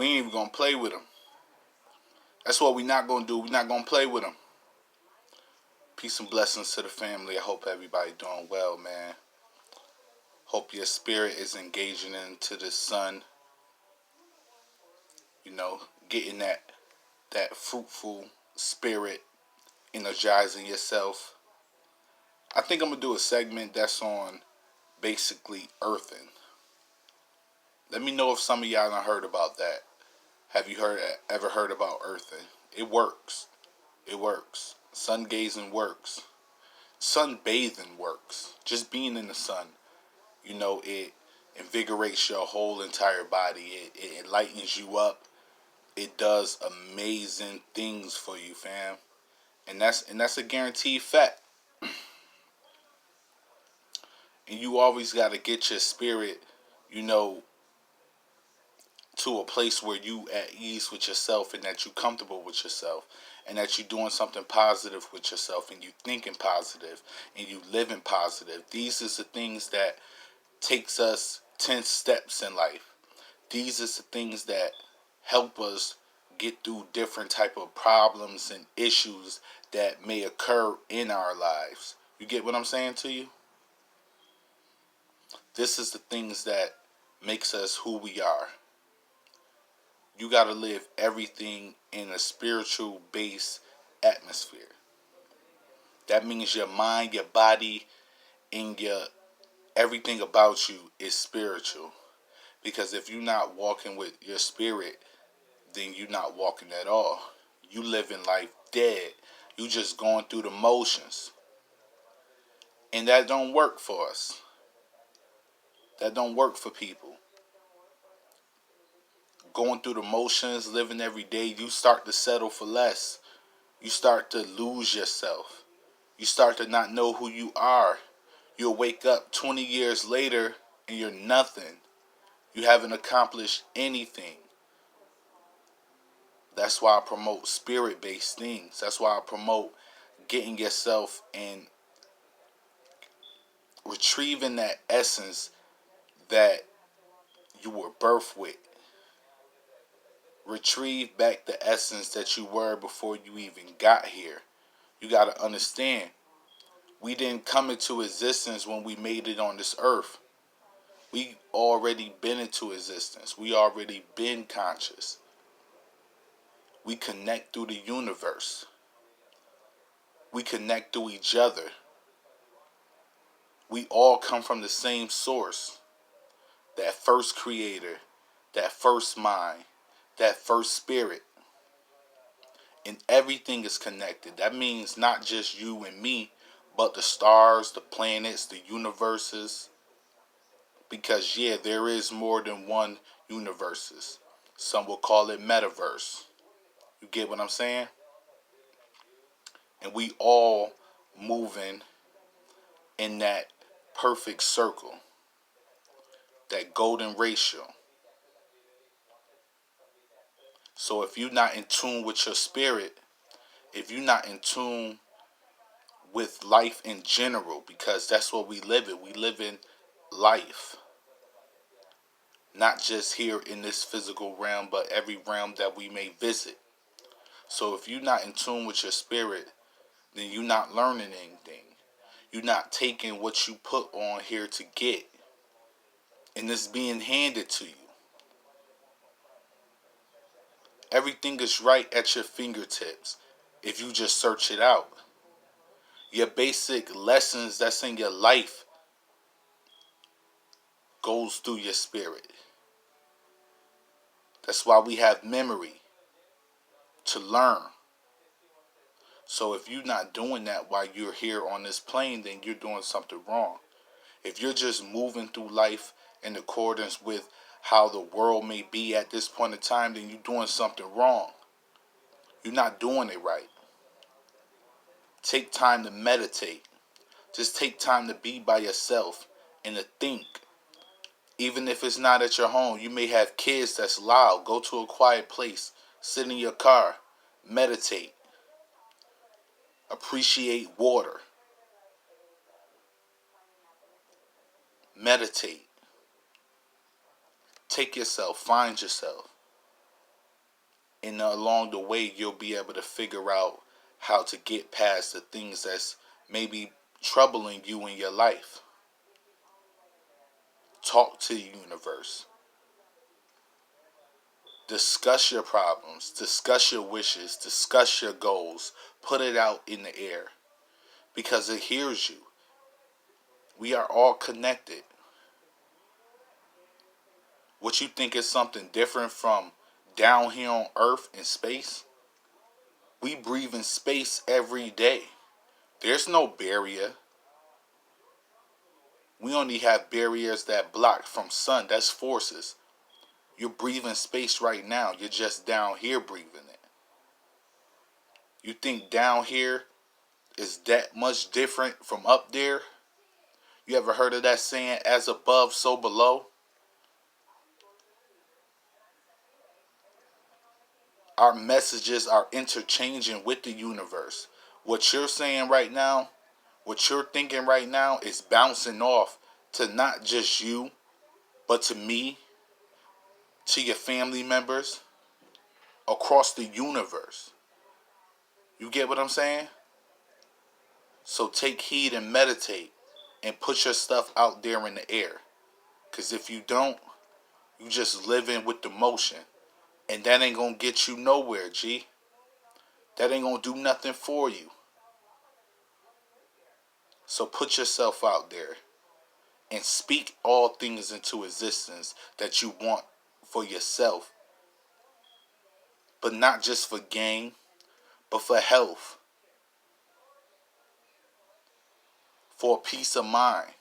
We ain't even gonna play with them. That's what we not gonna do. We not gonna play with them. Peace and blessings to the family. I hope everybody doing well, man. Hope your spirit is engaging into the sun. You know, getting that fruitful spirit, energizing yourself. I think I'm gonna do a segment that's on basically earthing. Let me know if some of y'all done heard about that. Have you ever heard about earthing? It works. It works. Sun gazing works. Sun bathing works. Just being in the sun, it invigorates your whole entire body. It lightens you up. It does amazing things for you, fam. And that's a guaranteed fact. And you always got to get your spirit, you know, to a place where you at ease with yourself and that you comfortable with yourself and that you doing something positive with yourself and you thinking positive and you living positive. These is the things that takes us 10 steps in life. These is the things that help us get through different type of problems and issues that may occur in our lives. You get what I'm saying to you? This is the things that makes us who we are. You got to live everything in a spiritual based atmosphere. That means your mind, your body, and your everything about you is spiritual. Because if you're not walking with your spirit, then you're not walking at all. You living life dead. You just going through the motions. And that don't work for us. That don't work for people. Going through the motions, living every day, you start to settle for less. You start to lose yourself. You start to not know who you are. You'll wake up 20 years later and you're nothing. You haven't accomplished anything. That's why I promote spirit-based things. That's why I promote getting yourself and retrieving that essence that you were birthed with. Retrieve back the essence that you were before you even got here. You got to understand, we didn't come into existence when we made it on this earth. We already been into existence. We already been conscious. We connect through the universe. We connect through each other. We all come from the same source. That first creator, that first mind, that first spirit. And everything is connected. That means not just you and me, but the stars, the planets, the universes. Because yeah, there is more than one universes. Some will call it metaverse. You get what I'm saying? And we all moving in that perfect circle. That golden ratio. So if you're not in tune with your spirit, if you're not in tune with life in general, because that's what we live in. We live in life. Not just here in this physical realm, but every realm that we may visit. So if you're not in tune with your spirit, then you're not learning anything. You're not taking what you put on here to get. And it's being handed to you. Everything is right at your fingertips if you just search it out. Your basic lessons that's in your life goes through your spirit. That's why we have memory to learn. So if you're not doing that while you're here on this plane, then you're doing something wrong. If you're just moving through life in accordance with how the world may be at this point in time, then you're doing something wrong. You're not doing it right. Take time to meditate. Just take time to be by yourself and to think. Even if it's not at your home, you may have kids that's loud. Go to a quiet place. Sit in your car. Meditate. Appreciate water. Meditate. Take yourself. Find yourself. And along the way, you'll be able to figure out how to get past the things that's maybe troubling you in your life. Talk to the universe. Discuss your problems. Discuss your wishes. Discuss your goals. Put it out in the air because it hears you. We are all connected. What you think is something different from down here on Earth in space? We breathe in space every day. There's no barrier. We only have barriers that block from sun. That's forces. You're breathing space right now. You're just down here breathing it. You think down here is that much different from up there? You ever heard of that saying, as above, so below? Our messages are interchanging with the universe. What you're saying right now, what you're thinking right now is bouncing off to not just you, but to me, to your family members, across the universe. You get what I'm saying? So take heed and meditate and put your stuff out there in the air. Because if you don't, you just living with the motion. And that ain't going to get you nowhere, G. That ain't going to do nothing for you. So put yourself out there and speak all things into existence that you want for yourself. But not just for gain, but for health. For peace of mind.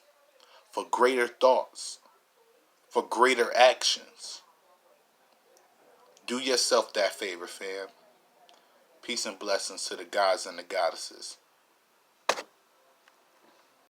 For greater thoughts. For greater actions. Do yourself that favor, fam. Peace and blessings to the gods and the goddesses.